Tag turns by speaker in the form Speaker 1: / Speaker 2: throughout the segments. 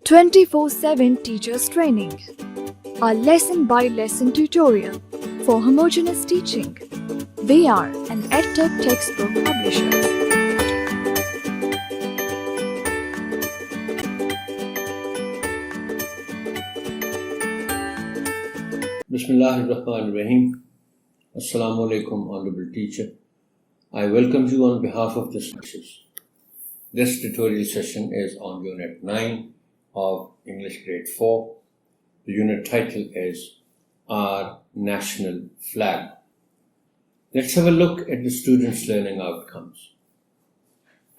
Speaker 1: 24/7 Teachers Training, a lesson-by-lesson tutorial for homogeneous teaching. We are an EdTech textbook publisher.
Speaker 2: Bismillahirrahmanirrahim. Assalamu alaikum, honorable teacher. I welcome you on behalf of the students. This tutorial session is on Unit 9 of English Grade 4. The unit title is Our National Flag. Let's have a look at the students' learning outcomes.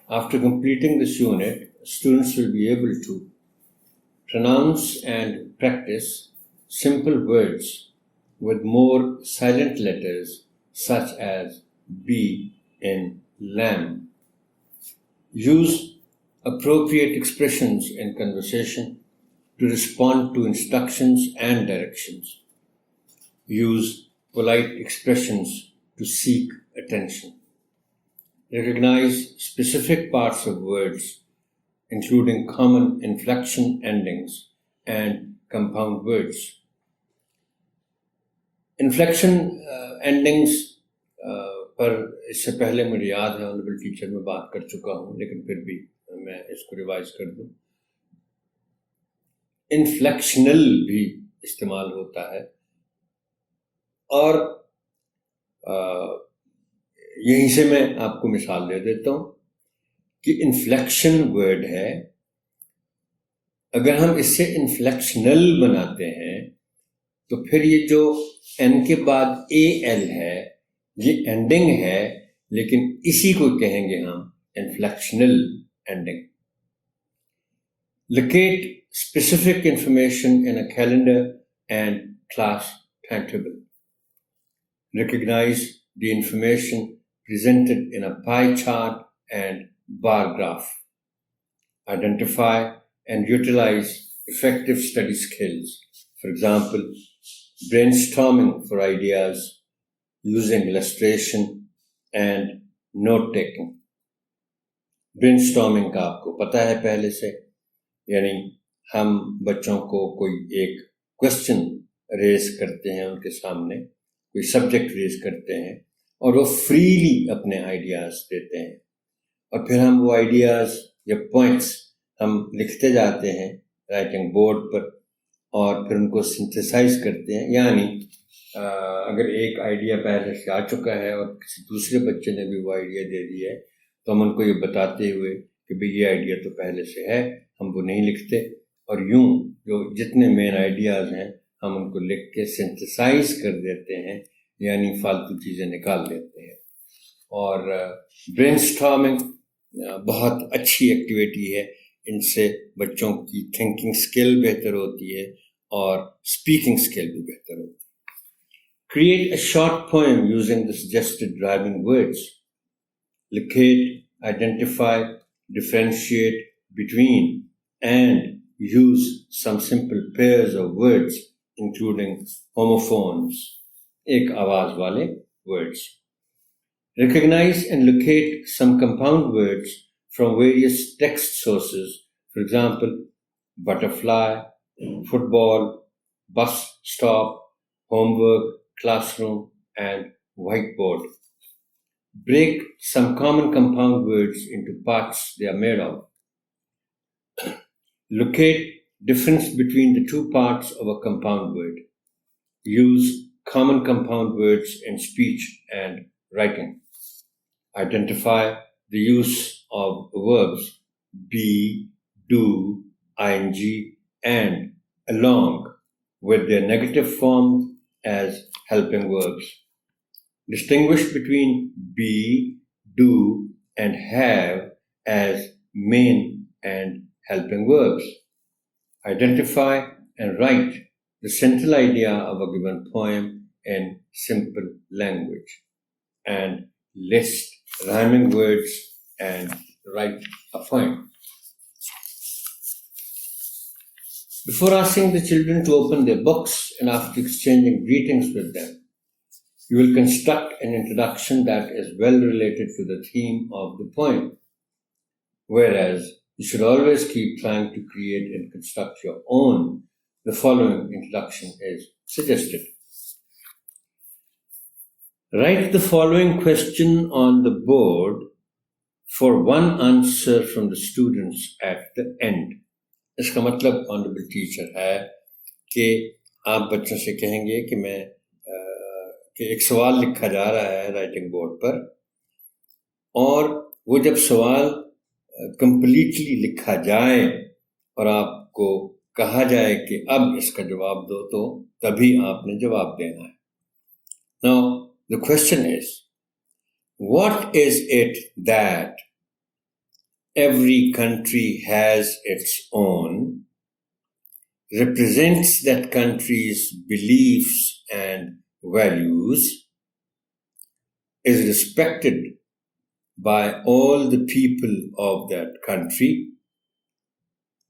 Speaker 2: After completing this unit, students will be able to pronounce and practice simple words with more silent letters such as B in lamb. Use appropriate expressions in conversation to respond to instructions and directions. Use polite expressions to seek attention. Recognize specific parts of words, including common inflection endings and compound words. Inflection endings पर इससे पहले मुझे याद है honourable teacher में बात कर चुका हूँ, लेकिन फिर भी मैं इसको रिवाइज कर दूँ. इन्फ्लेक्शनल भी इस्तेमाल होता है और यहीं से मैं आपको मिसाल दे देता हूँ कि इन्फ्लेक्शन वर्ड है. अगर हम इससे इन्फ्लेक्शनल बनाते हैं तो फिर ये जो एन के बाद ए एल है ये एंडिंग है, लेकिन इसी को कहेंगे हम इन्फ्लेक्शनल ending. Locate specific information in a calendar and class timetable. Recognize the information presented in a pie chart and bar graph. Identify and utilize effective study skills. For example, brainstorming for ideas, using illustration and note taking. Brainstorming का आपको पता है पहले से, यानी हम बच्चों को कोई एक क्वेश्चन रेज करते हैं, उनके सामने कोई सब्जेक्ट रेज करते हैं और वो फ्रीली अपने आइडियाज देते हैं और फिर हम वो आइडियाज या पॉइंट्स हम लिखते जाते हैं राइटिंग बोर्ड पर और फिर उनको सिंथेसाइज करते हैं. यानी अगर एक आइडिया पहले से आ चुका है और किसी दूसरे बच्चे ने भी वो आइडिया दे दिया है तो हम उनको ये बताते हुए कि भाई ये आइडिया तो पहले से है, हम वो नहीं लिखते और यूं जो जितने मेन आइडियाज़ हैं हम उनको लिख के सिंथेसाइज कर देते हैं, यानी फालतू चीज़ें निकाल देते हैं. और ब्रेनस्टॉर्मिंग बहुत अच्छी एक्टिविटी है. इनसे बच्चों की थिंकिंग स्किल बेहतर होती है और स्पीकिंग स्किल भी बेहतर होती है. Create a short poem using the suggested rhyming words. Locate, identify, differentiate between, and use some simple pairs of words, including homophones, ek आवाज वाले words. Recognize and locate some compound words from various text sources. For example, butterfly, football, bus stop, homework, classroom, and whiteboard. Break some common compound words into parts they are made of. Locate difference between the two parts of a compound word. Use common compound words in speech and writing. Identify the use of verbs be, do, ing, and along with their negative form as helping verbs. Distinguish between be, do, and have as main and helping verbs. Identify and write the central idea of a given poem in simple language. And list rhyming words and write a poem. Before asking the children to open their books and after exchanging greetings with them, you will construct an introduction that is well related to the theme of the poem. Whereas you should always keep trying to create and construct your own. The following introduction is suggested. Write the following question on the board for one answer from the students at the end. इसका मतलब honourable teacher है कि आप बच्चों से कहेंगे कि एक सवाल लिखा जा रहा है राइटिंग बोर्ड पर, और वो जब सवाल कंप्लीटली लिखा जाए और आपको कहा जाए कि अब इसका जवाब दो, तो तभी आपने जवाब देना है. Now the question is, what is it that every country has its own, represents that country's beliefs and values, is respected by all the people of that country,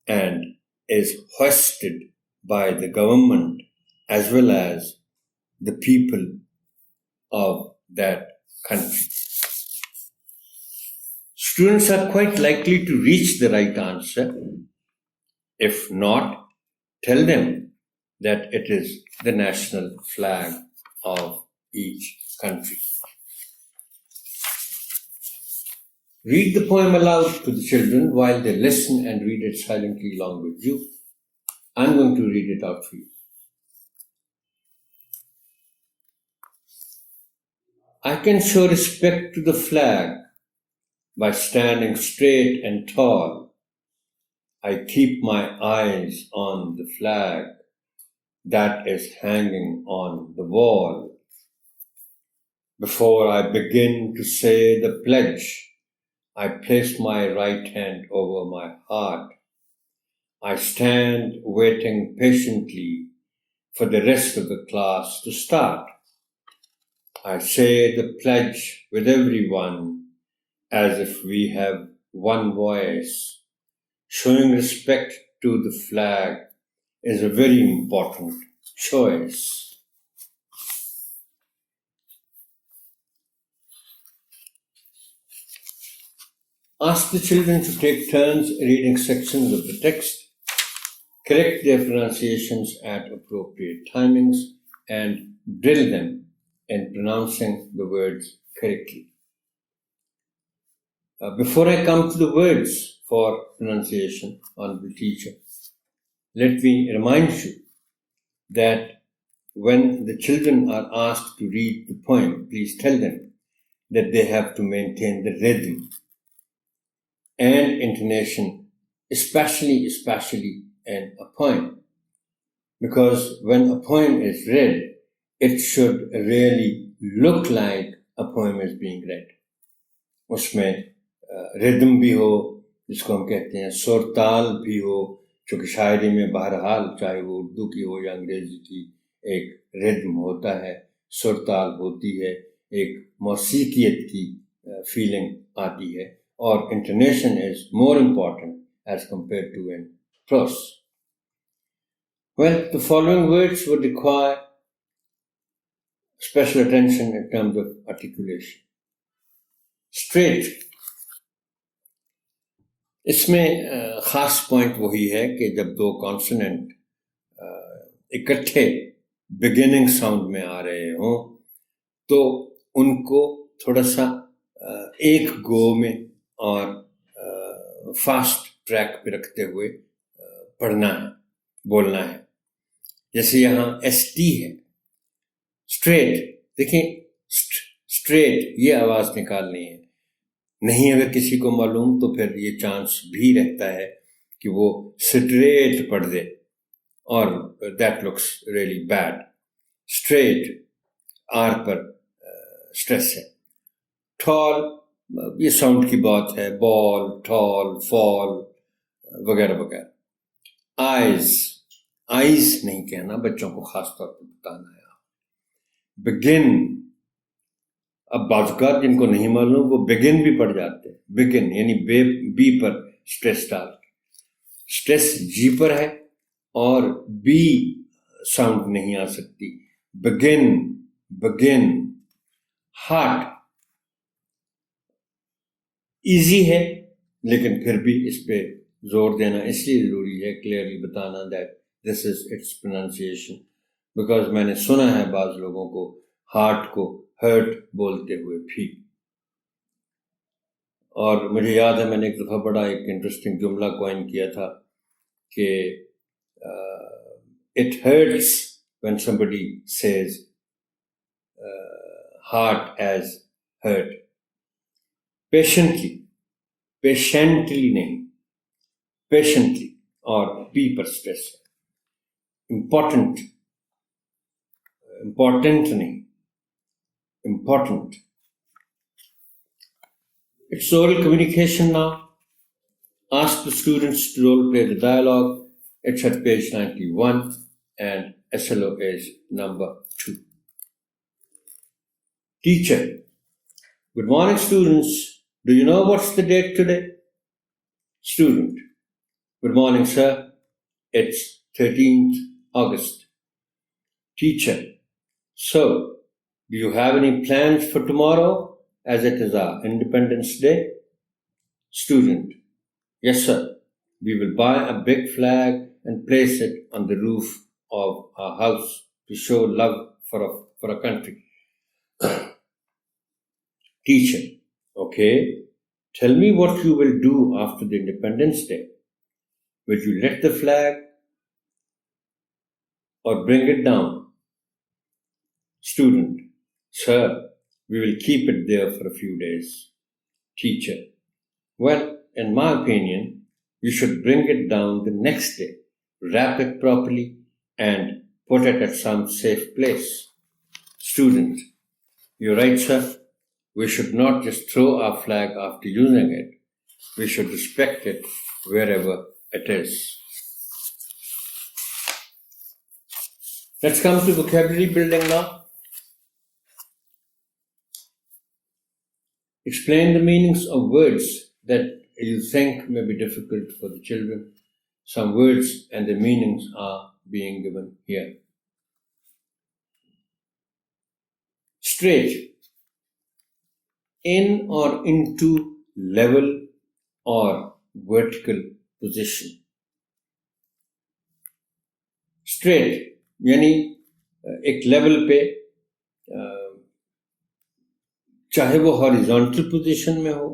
Speaker 2: and is hoisted by the government as well as the people of that country? Students are quite likely to reach the right answer. If not, tell them that it is the national flag of each country. Read the poem aloud to the children while they listen and read it silently along with you. I'm going to read it out for you. I can show respect to the flag by standing straight and tall. I keep my eyes on the flag that is hanging on the wall. Before I begin to say the pledge, I place my right hand over my heart. I stand waiting patiently for the rest of the class to start. I say the pledge with everyone as if we have one voice. Showing respect to the flag is a very important choice. Ask the children to take turns reading sections of the text, correct their pronunciations at appropriate timings, and drill them in pronouncing the words correctly. Before I come to the words for pronunciation, honorable teacher, let me remind you that when the children are asked to read the poem, please tell them that they have to maintain the rhythm and intonation, especially in a poem. Because when a poem is read, it should really look like a poem is being read. उसमें rhythm भी हो, जिसको हम कहते हैं सुर ताल भी हो, चूँकि शायरी में बहरहाल चाहे वो उर्दू की हो या अंग्रेजी की एक रिदम होता है, सुर ताल होती है, एक मौसीकियत की फीलिंग आती है, और intonation is more important as compare to in prose. Well, the following words would require special attention in terms of articulation. Straight. इसमें खास पॉइंट वही है कि जब दो कॉन्सोनेंट इकट्ठे बिगिनिंग साउंड में आ रहे हों तो उनको थोड़ा सा एक गो में और फास्ट ट्रैक पे रखते हुए पढ़ना है, बोलना है. जैसे यहाँ ST है, स्ट्रेट. देखिए स्ट्रेट ये आवाज निकालनी है. नहीं अगर किसी को मालूम तो फिर ये चांस भी रहता है कि वो स्ट्रेट पढ़ दे, और that looks really bad. Straight R पर स्ट्रेस है. टॉल ये साउंड की बात है, बॉल, टॉल, फॉल वगैरह वगैरह. आइज नहीं कहना, बच्चों को खास तौर पर बताना है. बिगिन, अब बाज़ जिनको नहीं मालूम वो बिगिन भी पढ़ जाते हैं. बिगिन यानी बी पर स्ट्रेस डाल. स्ट्रेस जी पर है और बी साउंड नहीं आ सकती. बिगिन. हार्ट इजी है लेकिन फिर भी इस पे जोर देना इसलिए ज़रूरी है, क्लियरली बताना that this is it's pronunciation, because मैंने सुना है बाज़ लोगों को हार्ट को हर्ट बोलते हुए भी। और मुझे याद है मैंने एक दफ़ा बड़ा एक इंटरेस्टिंग जुमला कॉइन किया था कि it hurts when somebody says heart as hurt. Patiently नहीं, पेशेंटली, और पी पर स्ट्रेस है। इम्पोर्टेंट नहीं, important. It's oral communication now. Ask the students to role play the dialogue. It's at page 91 and SLO is number 2. Teacher. Good morning, students. Do you know what's the date today? Student. Good morning, sir. It's 13th August. Teacher. So, do you have any plans for tomorrow, as it is our Independence Day? Student. Yes, sir. We will buy a big flag and place it on the roof of our house to show love for a country. Teacher. Okay. Tell me what you will do after the Independence Day. Will you let the flag or bring it down? Student. Sir, we will keep it there for a few days. Teacher. Well, in my opinion, you should bring it down the next day, wrap it properly, and put it at some safe place. Student. You're right, sir. We should not just throw our flag after using it. We should respect it wherever it is. Let's come to vocabulary building now. Explain the meanings of words that you think may be difficult for the children. Some words and their meanings are being given here. Straight. In or into level or vertical position. Straight यानी एक level पे, चाहे वो horizontal position में हो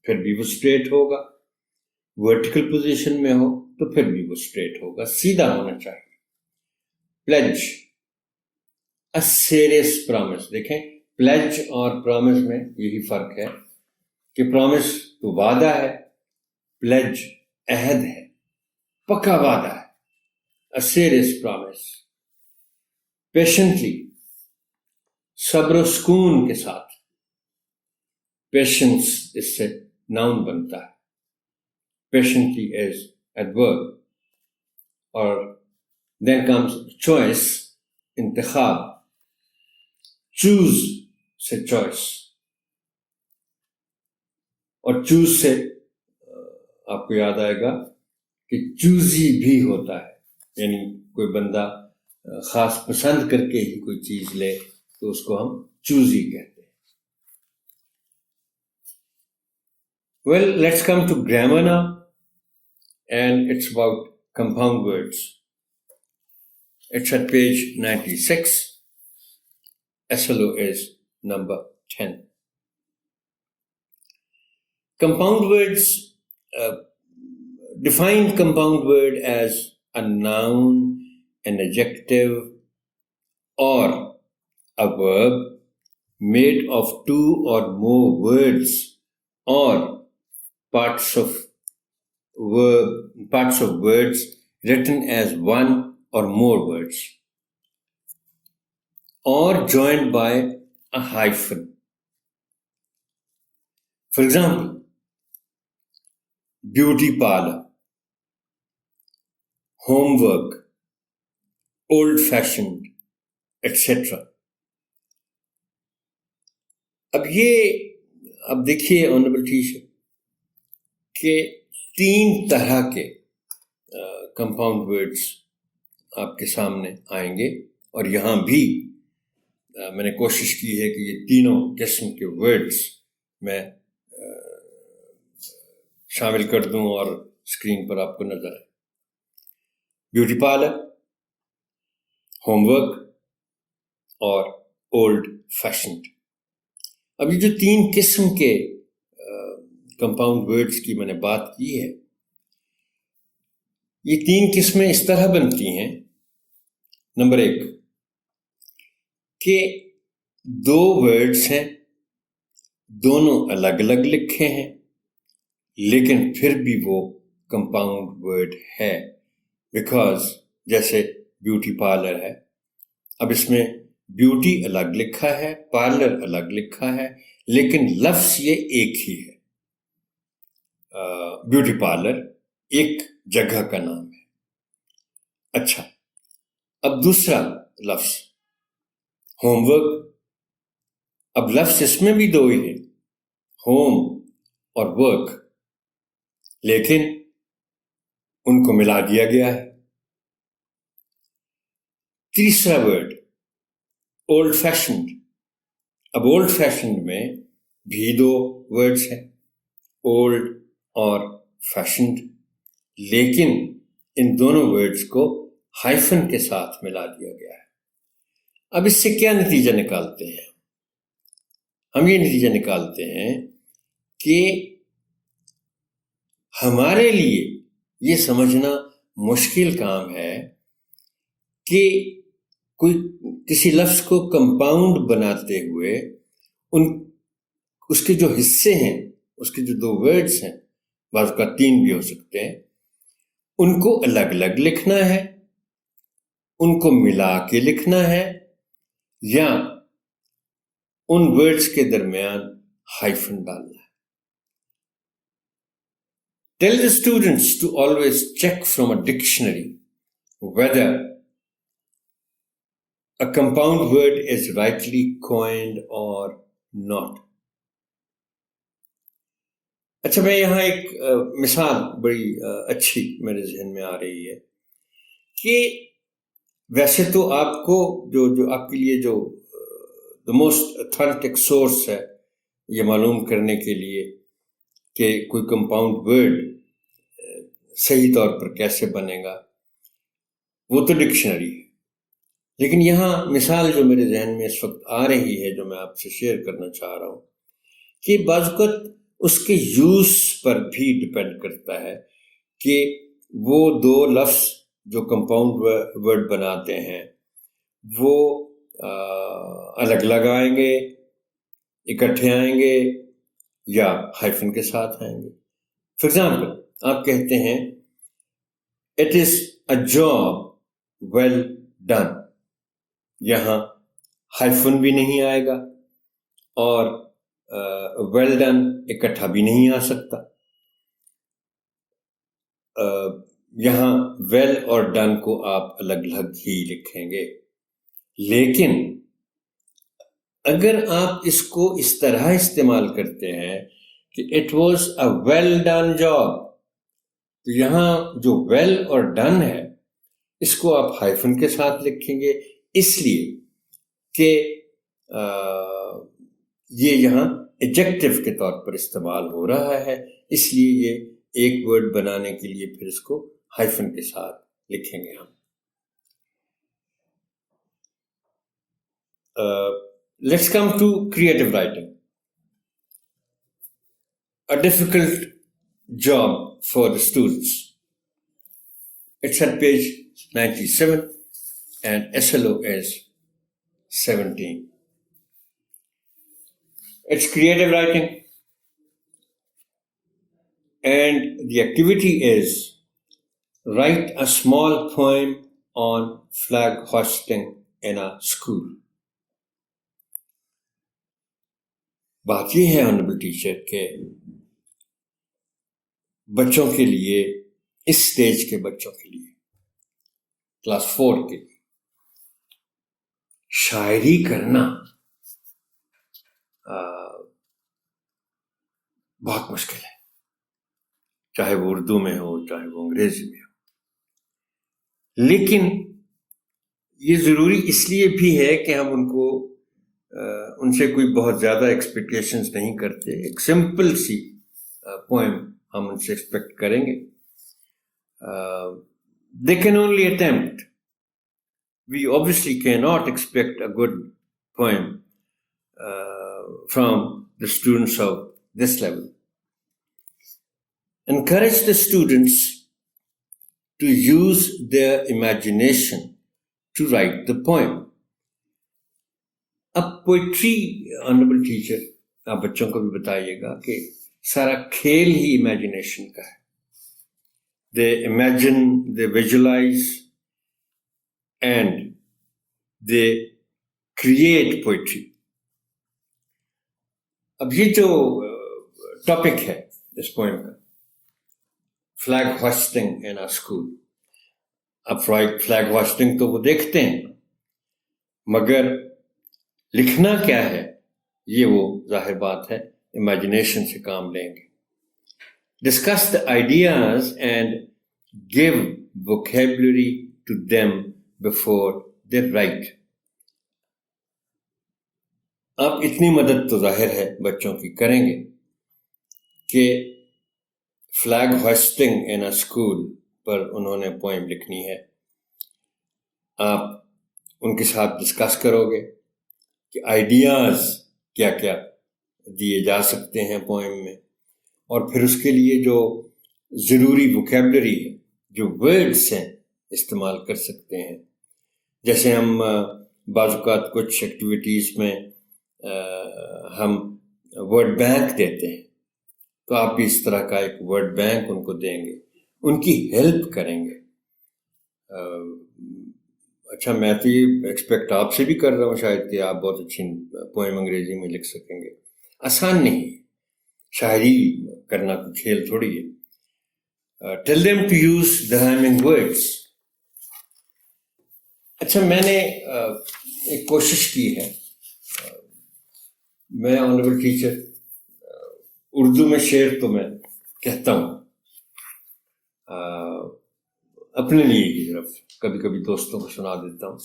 Speaker 2: फिर भी वो स्ट्रेट होगा, वर्टिकल पोजीशन में हो तो फिर भी वो स्ट्रेट होगा, सीधा होना चाहिए। Pledge, a serious promise. देखें, प्लेज और प्रॉमिस में यही फर्क है कि प्रॉमिस तो वादा है, प्लेज अहद है, पक्का वादा है। अ सीरियस प्रॉमिस। पेशेंटली, सब्र सुकून के साथ। पेशेंस इससे नाउन बनता है, पेशेंटली एज एडवर्ब। और देन कम्स चॉइस, इंतखाब। चूज से चॉइस, और चूज से आपको याद आएगा कि चूजी भी होता है, यानी कोई बंदा खास पसंद करके ही कोई चीज ले तो उसको हम चूजी कहते हैं। Well, let's come to grammar now, and it's about compound words. It's at page 96. SLO is number 10. Compound words, define compound word as a noun, an adjective, or a verb made of two or more words or parts of words written as one or more words, or joined by a hyphen. For example, beauty parlor, homework, old-fashioned, etc. अब देखिए honourable teacher के 3 तरह के compound words आपके सामने आएंगे, और यहाँ भी मैंने कोशिश की है कि ये तीनों किस्म के वर्ड्स मैं शामिल कर दूं और स्क्रीन पर आपको नजर आए। ब्यूटी पार्लर, होमवर्क और ओल्ड फैशन्ड। अब ये जो 3 किस्म के कंपाउंड वर्ड्स की मैंने बात की है, ये 3 किस्में इस तरह बनती हैं। नंबर 1 कि 2 वर्ड्स हैं, दोनों अलग अलग लिखे हैं, लेकिन फिर भी वो कंपाउंड वर्ड है। बिकॉज जैसे ब्यूटी पार्लर है, अब इसमें ब्यूटी अलग लिखा है, पार्लर अलग लिखा है, लेकिन लफ्ज ये एक ही है। ब्यूटी पार्लर एक जगह का नाम है। अच्छा, अब दूसरा लफ्ज होमवर्क। अब लफ्ज इसमें भी 2 ही है, होम और वर्क, लेकिन उनको मिला दिया गया है। तीसरा वर्ड ओल्ड फैशन्ड। अब ओल्ड फैशन्ड में भी 2 वर्ड्स हैं, ओल्ड और फैशन्ड, लेकिन इन दोनों वर्ड्स को हाइफन के साथ मिला दिया गया है। अब इससे क्या नतीजा निकालते हैं? हम ये नतीजा निकालते हैं कि हमारे लिए ये समझना मुश्किल काम है कि कोई किसी लफ्ज को कंपाउंड बनाते हुए उसके जो हिस्से हैं, उसके जो 2 वर्ड्स हैं, बाज़ का 3 भी हो सकते हैं, उनको अलग अलग लिखना है, उनको मिला के लिखना है, या उन वर्ड्स के दरमियान हाइफन डालना है। Tell the students to always check from a dictionary whether a compound word is rightly coined or not. अच्छा, मैं यहाँ एक मिसाल बड़ी अच्छी मेरे जहन में आ रही है कि वैसे तो आपको जो आपके लिए जो द मोस्ट ऑथेंटिक सोर्स है ये मालूम करने के लिए कि कोई कंपाउंड वर्ड सही तौर पर कैसे बनेगा, वो तो डिक्शनरी है। लेकिन यहाँ मिसाल जो मेरे जहन में इस वक्त आ रही है, जो मैं आपसे शेयर करना चाह रहा हूँ, कि बाज़ उसके यूज पर भी डिपेंड करता है कि वो 2 लफ्ज जो कंपाउंड वर्ड बनाते हैं वो अलग अलग आएंगे, इकट्ठे आएंगे, या हाइफन के साथ आएंगे। फॉर एग्जाम्पल, आप कहते हैं it is a job well done, यहां हाइफन भी नहीं आएगा और वेल डन इकट्ठा भी नहीं आ सकता। यहां वेल और डन को आप अलग अलग ही लिखेंगे। लेकिन अगर आप इसको इस तरह इस्तेमाल करते हैं कि it was a well done job, तो यहां जो वेल और डन है इसको आप हाइफन के साथ लिखेंगे, इसलिए कि ये यहां एडजेक्टिव के तौर पर इस्तेमाल हो रहा है, इसलिए ये एक वर्ड बनाने के लिए फिर इसको हाइफन के साथ लिखेंगे हम। Let's come to creative writing. A difficult job for the students. It's at page 97 and SLO is 17. It's creative writing and the activity is write a small poem on flag hoisting in a school. बात यह है honourable teacher के बच्चों के लिए, इस stage के बच्चों के लिए, क्लास 4 के लिए शायरी करना बहुत मुश्किल है, चाहे वो उर्दू में हो चाहे वो अंग्रेजी में हो। लेकिन ये जरूरी इसलिए भी है कि हम उनसे कोई बहुत ज्यादा एक्सपेक्टेशंस नहीं करते। एक सिंपल सी पोएम हम उनसे एक्सपेक्ट करेंगे they can only attempt. We obviously cannot expect a good poem from the students of this level. Encourage the students to use their imagination to write the poem. अब poetry, honourable teacher, आप बच्चों को भी बताइएगा कि सारा खेल ही imagination का है. They imagine, they visualize, and they create poetry. अब ये जो टॉपिक है इस पोएम का, flag hoisting in our school. अब फ्लैग होस्टिंग तो वो देखते हैं, मगर लिखना क्या है ये वो जाहिर बात है इमेजिनेशन से काम लेंगे. Discuss the ideas and give vocabulary to them before they write. आप इतनी मदद तो जाहिर है बच्चों की करेंगे कि फ्लैग होस्टिंग इन अ स्कूल पर उन्होंने पोएम लिखनी है. आप उनके साथ डिस्कस करोगे कि आइडियाज क्या क्या दिए जा सकते हैं पोएम में, और फिर उसके लिए जो ज़रूरी वोकैबुलरी है, जो वर्ड्स हैं, इस्तेमाल कर सकते हैं. जैसे हम बाज़-औक़ात कुछ एक्टिविटीज़ में हम वर्ड बैंक देते हैं, तो आप भी इस तरह का एक वर्ड बैंक उनको देंगे, उनकी हेल्प करेंगे. अच्छा, मैं तो ये एक्सपेक्ट आपसे भी कर रहा हूँ शायद कि आप बहुत अच्छी पोएम अंग्रेजी में लिख सकेंगे. आसान नहीं, शायरी करना कोई खेल थोड़ी है. Tell them to use the rhyming words. अच्छा, मैंने एक कोशिश की है. मैं ऑनरेबल टीचर उर्दू में शेर तो मैं कहता हूँ अपने लिए ही, सिर्फ कभी कभी दोस्तों को सुना देता हूँ.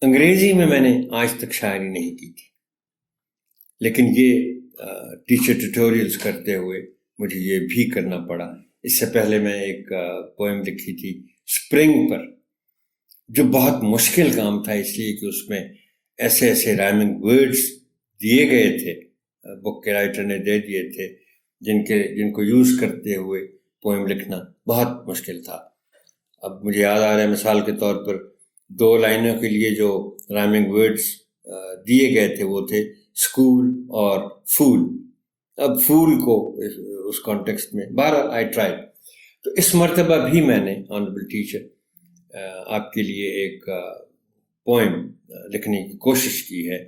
Speaker 2: अंग्रेजी में मैंने आज तक शायरी नहीं की थी, लेकिन ये टीचर ट्यूटोरियल्स करते हुए मुझे ये भी करना पड़ा. इससे पहले मैं एक पोएम लिखी थी स्प्रिंग पर, जो बहुत मुश्किल काम था, इसलिए कि उसमें ऐसे ऐसे राइमिंग वर्ड्स दिए गए थे, बुक के राइटर ने दे दिए थे, जिनको यूज़ करते हुए पोएम लिखना बहुत मुश्किल था. अब मुझे याद आ रहा है, मिसाल के तौर पर 2 लाइनों के लिए जो राइमिंग वर्ड्स दिए गए थे वो थे स्कूल और फूल. अब फूल को उस कॉन्टेक्स्ट में 12 आई ट्राई. तो इस मर्तबा भी मैंने ऑनरेबल टीचर आपके लिए एक पोएम लिखने की कोशिश की है.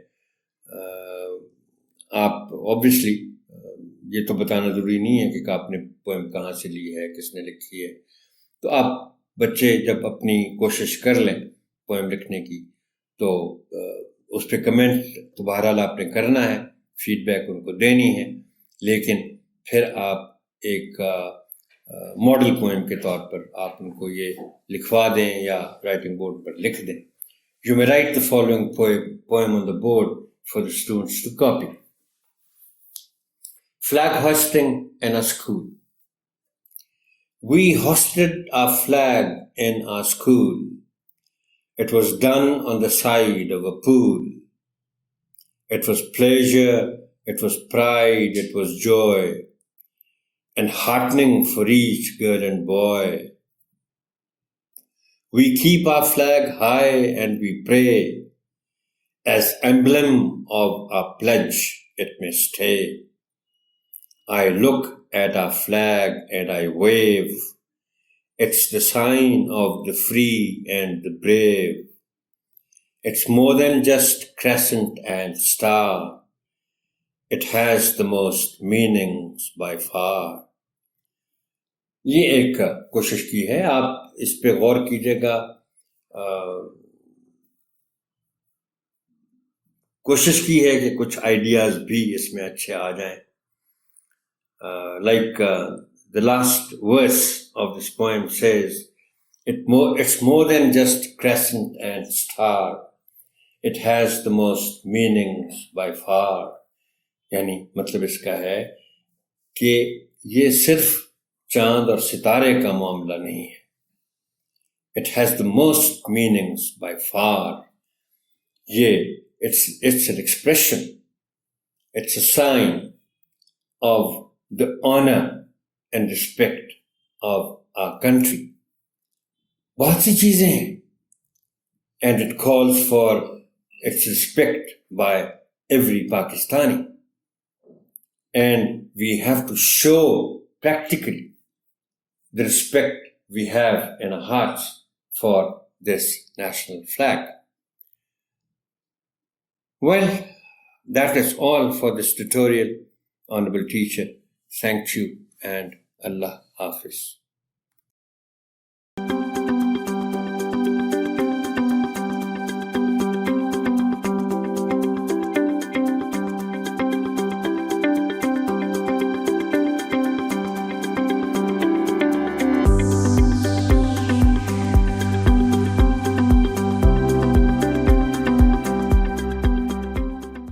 Speaker 2: आप ऑब्वियसली ये तो बताना ज़रूरी नहीं है कि आपने पोएम कहाँ से ली है, किसने लिखी है. तो आप बच्चे जब अपनी कोशिश कर लें पोएम लिखने की, तो उस पर कमेंट तो बहरहाल आपने करना है, फीडबैक उनको देनी है, लेकिन फिर आप एक मॉडल पोएम के तौर पर आप उनको ये लिखवा दें या राइटिंग बोर्ड पर लिख दें. You may write the following poem on the board for the students to copy. Flag hoisting in a school. We hoisted our flag in our school. It was done on the side of a pool. It was pleasure, it was pride, it was joy, and heartening for each girl and boy. We keep our flag high and we pray, as emblem of our pledge it may stay. I look at our flag and I wave. It's the sign of the free and the brave. It's more than just crescent and star. It has the most meanings by far. ये एक कोशिश की है, आप इस पे गौर कीजिएगा. कोशिश की है कि कुछ आइडियाज भी इसमें अच्छे आ जाएं. Like the last verse of this poem says, it's more than just crescent and star. It has the most meanings by far. यानी मतलब इसका है कि ये सिर्फ चांद और सितारे का मामला नहीं है. It has the most meanings by far. It's an expression. It's a sign of the honor and respect of our country. बहुत सी चीजें हैं. And it calls for its respect by every Pakistani. And we have to show practically the respect we have in our hearts for this national flag. Well, that is all for this tutorial, Honorable Teacher. Thank you and Allah Hafiz.